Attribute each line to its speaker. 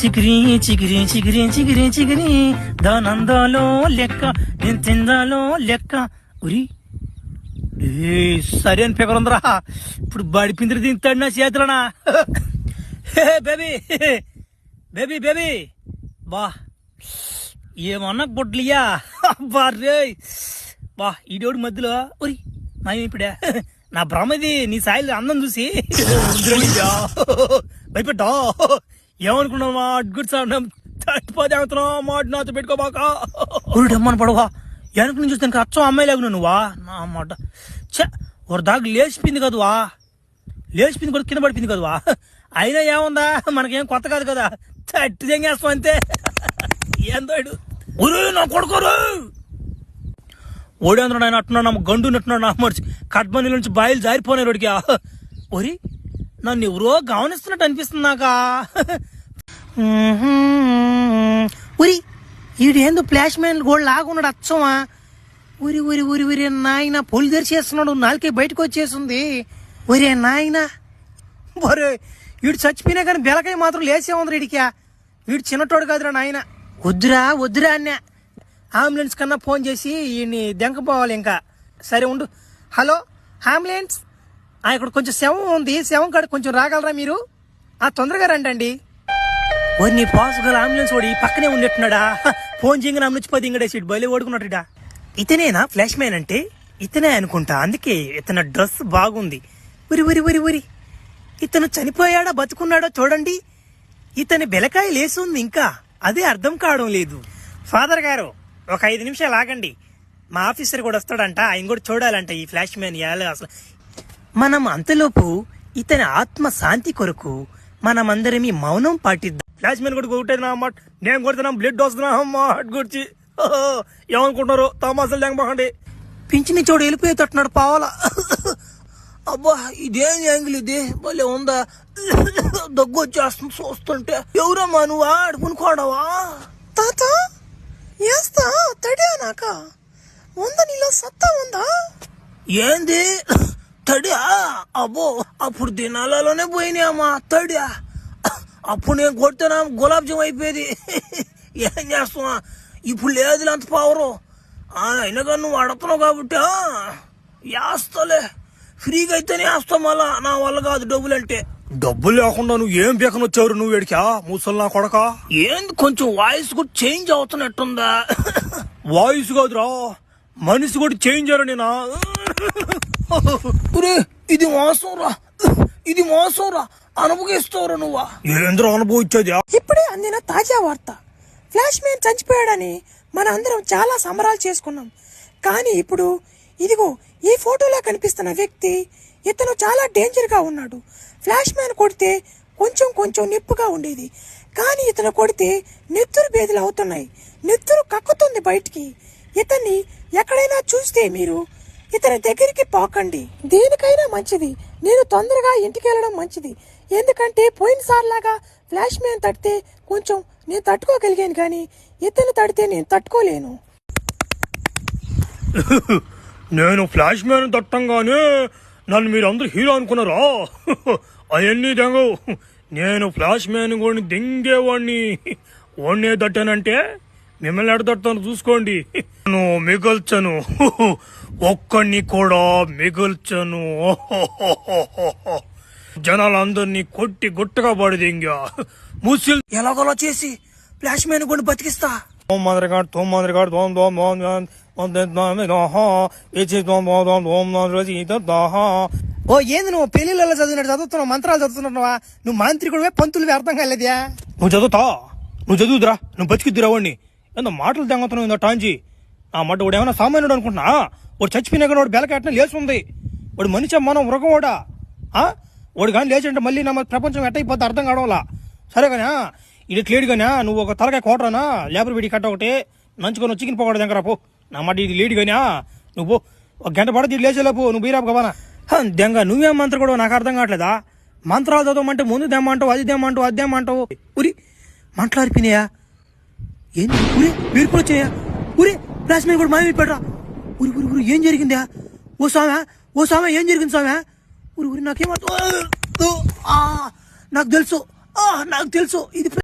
Speaker 1: చికిరి చికిరి చికిరి చికిరి చికిరి దానందాలో లెక్క నేను తిందాలో లెక్క ఉరి సరే అని పెకరుందరా. ఇప్పుడు బడి పిందిరి తింటాడు నా చేతులనా. బేబీ బేబీ బేబీ బా ఏమన్నా బొడ్లియా బా రే బా ఈడోడు మధ్యలో ఉరి మాయం ఇప్పుడే నా భ్రమది నీ సాయిలు అందం చూసి భయపెట్టా. ఏమనుకున్నావు మా గుడ్ సార్ తట్టిపోతా మాట నాతో పెట్టుకోబాక ఉరుడమ్మని పడవా. వెనక నుంచి చూస్తే అచ్చం అమ్మాయి లేకున్నా నువ్వా నా మాట చ ఒక దాకా లేచిపోయింది కదవా. లేచిపోయింది కూడా కింద పడిపోయింది కదవా. అయినా ఏముందా మనకేం కొత్త కాదు కదా. తట్టి తెంగేస్తాం అంతే. ఏందో ఊరు నా కొడుకోరు ఓడేంద్ర ఆయన అట్టున్నాడు నా గండు నట్టున్నాడు నా మర్చి కట్మని నుంచి బాయిలు జారిపోయినారు వాడికి. ఒరి నన్ను ఎవరో గమనిస్తున్నట్టు అనిపిస్తుంది నాకా. ఉరి ఈడేందో ఫ్లాష్ మ్యాన్ గోల్డ్ లాగున్నాడు అచ్చమా. ఉరి ఉరి ఉరి ఉరి నాయన పొలి తెరిచేస్తున్నాడు. నాలుకే బయటకు వచ్చేసింది. ఒరే నాయన ఒరే వీడు చచ్చిపోయినా కానీ బెలకాయ మాత్రం లేచే ఉంది వీడికి. వీడు చిన్నటోడు కాదురా నాయన. వద్దురా వద్దురా అన్న అంబులెన్స్ కన్నా ఫోన్ చేసి వీడిని దెంకపోవాలి ఇంకా. సరే ఉండు. హలో అంబులెన్స్ ఇక్కడ కొంచెం శవం ఉంది. శవం కాడ కొంచెం రాగలరా మీరు? తొందరగా రండి. ఓ నీ పాసుగల అంబులెన్స్ ఓడి పక్కనే ఉండేట్టున్నాడా. ఫోన్ చేయగానే నుంచి 10 ఇంగడేసి బయలు ఓడుకున్నట్టుడా. ఇతనేనా ఫ్లాష్ మ్యాన్ అంటే? ఇతనే అనుకుంటా. అందుకే ఇతని డ్రెస్ బాగుంది. ఉరి ఉరి ఉరి ఉరి ఇతను చనిపోయాడా బతుకున్నాడో చూడండి. ఇతని బెలకాయ లేసుంది ఇంకా. అదే అర్థం కావడం లేదు. ఫాదర్ గారు ఒక 5 నిమిషాలు ఆగండి. మా ఆఫీసర్ కూడా వస్తాడంట. ఆయన కూడా చూడాలంట ఈ ఫ్లాష్ మ్యాన్ అసలు. మనం అంతలోపు ఇతని ఆత్మ శాంతి కొరకు మనమందరమీ మౌనం పాటిద్దాం. ఫ్లాష్ మ్యాన్ కూడా కొట్టేది నా మాట. నేను కొడుతున్నా బ్లడ్ వస్తున్నా మాట గురించి ఏమనుకుంటున్నారు తమాసాలు లేకపోకండి. పింఛని చోడు వెళ్ళిపోయేటట్టున్నాడు పావాల. అబ్బా ఇదేం యాంగిల్ ఇది భలే ఉందా. దగ్గు వచ్చేస్తుంది చూస్తుంటే. ఎవరమ్మా నువ్వు ఆడుకునుకోవడవా? తాత ఏస్తా తడియా నాక ఉందా నీలో సత్తా ఉందా? ఏంది తడియా? అబ్బో అప్పుడు దినాలలోనే పోయినాయమ్మా తడియా. అప్పుడు నేను కొడితేనా గులాబ్ జామ్ అయిపోయేది. ఏం చేస్తున్నా ఇప్పుడు లేదు అంత పవరు. అయినా కానీ నువ్వు అడుగుతున్నావు కాబట్టి వేస్తలే. ఫ్రీగా అయితేనే వేస్తాం. మళ్ళా నా వల్ల కాదు డబ్బులు అంటే. డబ్బులు లేకుండా నువ్వు ఏం బేకని వచ్చావు నువ్వు ఎడికా ముసలి నా కొడక? ఏంది కొంచెం వాయిస్ కూడా చేంజ్ అవుతున్నట్టుందా? వాయిస్ కాదురా మనిషి కూడా చేంజ్ అయ్యారు. నేనా ఇది మోసం రా, ఇది మోసం రా. అనుభవిస్తావురా నువ్వా? ఏంద్ర అనుభవించేది? ఇప్పుడే అందిన తాజా వార్త. ఫ్లాష్ మ్యాన్ చచ్చిపోయాడని మన అందరం చాలా సంబరాలు చేసుకున్నాం. కానీ ఇప్పుడు ఇదిగో ఈ ఫోటోలో కనిపిస్తున్న వ్యక్తి ఇతను చాలా డేంజర్ గా ఉన్నాడు. ఫ్లాష్ మ్యాన్ కొడితే కొంచెం కొంచెం నిప్పుగా ఉండేది. కానీ ఇతను కొడితే నెత్తురు బేదలు అవుతున్నాయి. నెత్తురు కక్కుతుంది బయటికి. ఇతన్ని ఎక్కడైనా చూస్తే మీరు ఇతని దగ్గరికి పోకండి. దేనికైనా మంచిది నేను తొందరగా ఇంటికి వెళ్ళడం మంచిది. ఎందుకంటే పోయినసారి లాగా ఫ్లాష్ మ్యాన్ తడితే కొంచెం నేను తట్టుకోగలిగాను, కానీ ఇతను తడితే నేను తట్టుకోలేను.
Speaker 2: నేను ఫ్లాష్ మ్యాన్ తట్టంగానే నన్ను మీరు అందరూ హీరో అనుకున్నారా? అవన్నీ దెంగవు. నేను ఫ్లాష్ మ్యాన్ కూడా దెంగేవాడిని. ఓన్నే తట్టానంటే మిమ్మల్ని ఎడ తట్టాను చూసుకోండి. నేను మిగల్చను, ఒక్కడిని కూడా మిగల్చను. జనాలందరినీ కొట్టి గుట్టగా పడి దెంగా ముసిల్
Speaker 1: ఎలాగోలా చేసి ఫ్లాష్ మ్యాన్ కూడా బతికిస్తా. ఓ ఏంది నువ్వు పెళ్లిళ్ళలో చదివినట్టు చదువుతున్నావు? మంత్రాలు చదువుతున్నావా? నువ్వు మాంత్రికుడివే పంతులు అర్థం కాలేదా?
Speaker 2: నువ్వు చదువుతా, నువ్వు చదువుతురా, నువ్వు బతికిద్దురా వాడిని. ఏందో మాటలు తెంగుతున్నావు ఇందో టాంజీ. ఆ మాట వాడు ఏమైనా సామాన్యుడు అనుకుంటున్నా? వాడు చచ్చిపోయినా కానీ వాడు బెలకెట్టిన లేచుంది. వాడు మనిషి మనం మృగవాడా? వాడు కానీ లేచంటే మళ్ళీ నా ప్రపంచం ఎట్టయిపోతే అర్థం కావడంలా. సరే కానీ ఇది లేడు కానీ నువ్వు ఒక తలకాయ కోటరానా లేబర్ వీడి కట్ట ఒకటి నంచుకొని చికెన్ పకోడా దగ్గర పో. నా మాట ఇది లేడు కానీ నువ్వు ఒక గంట పడితే ఇది లేచేలోపు నువ్వు బీరాపు కబానా దెంగ. నువ్వేం మంత్రం కూడా నాకు అర్థం కావట్లేదా? మంత్రాలు చదవమంటే ముందు దెమ్మంటావు, అది దెమ్మంటావు, అది దెమ్మంటావు. ఉరి మాట్లాడిపోయినాయా? ఏంది ఉరి మీరు కూడా వచ్చాయా? ఉరి ఫ్లాష్ మ్యాన్ కూడా మాయమైపోయాడురా. ఉరి ఉరి ఉరి ఏం జరిగిందా? ఓ స్వామి, ఓ స్వామి ఏం జరిగింది స్వామి? ఉరి ఉరి నాకేమో నాకు తెలుసు, నాకు తెలుసు ఇది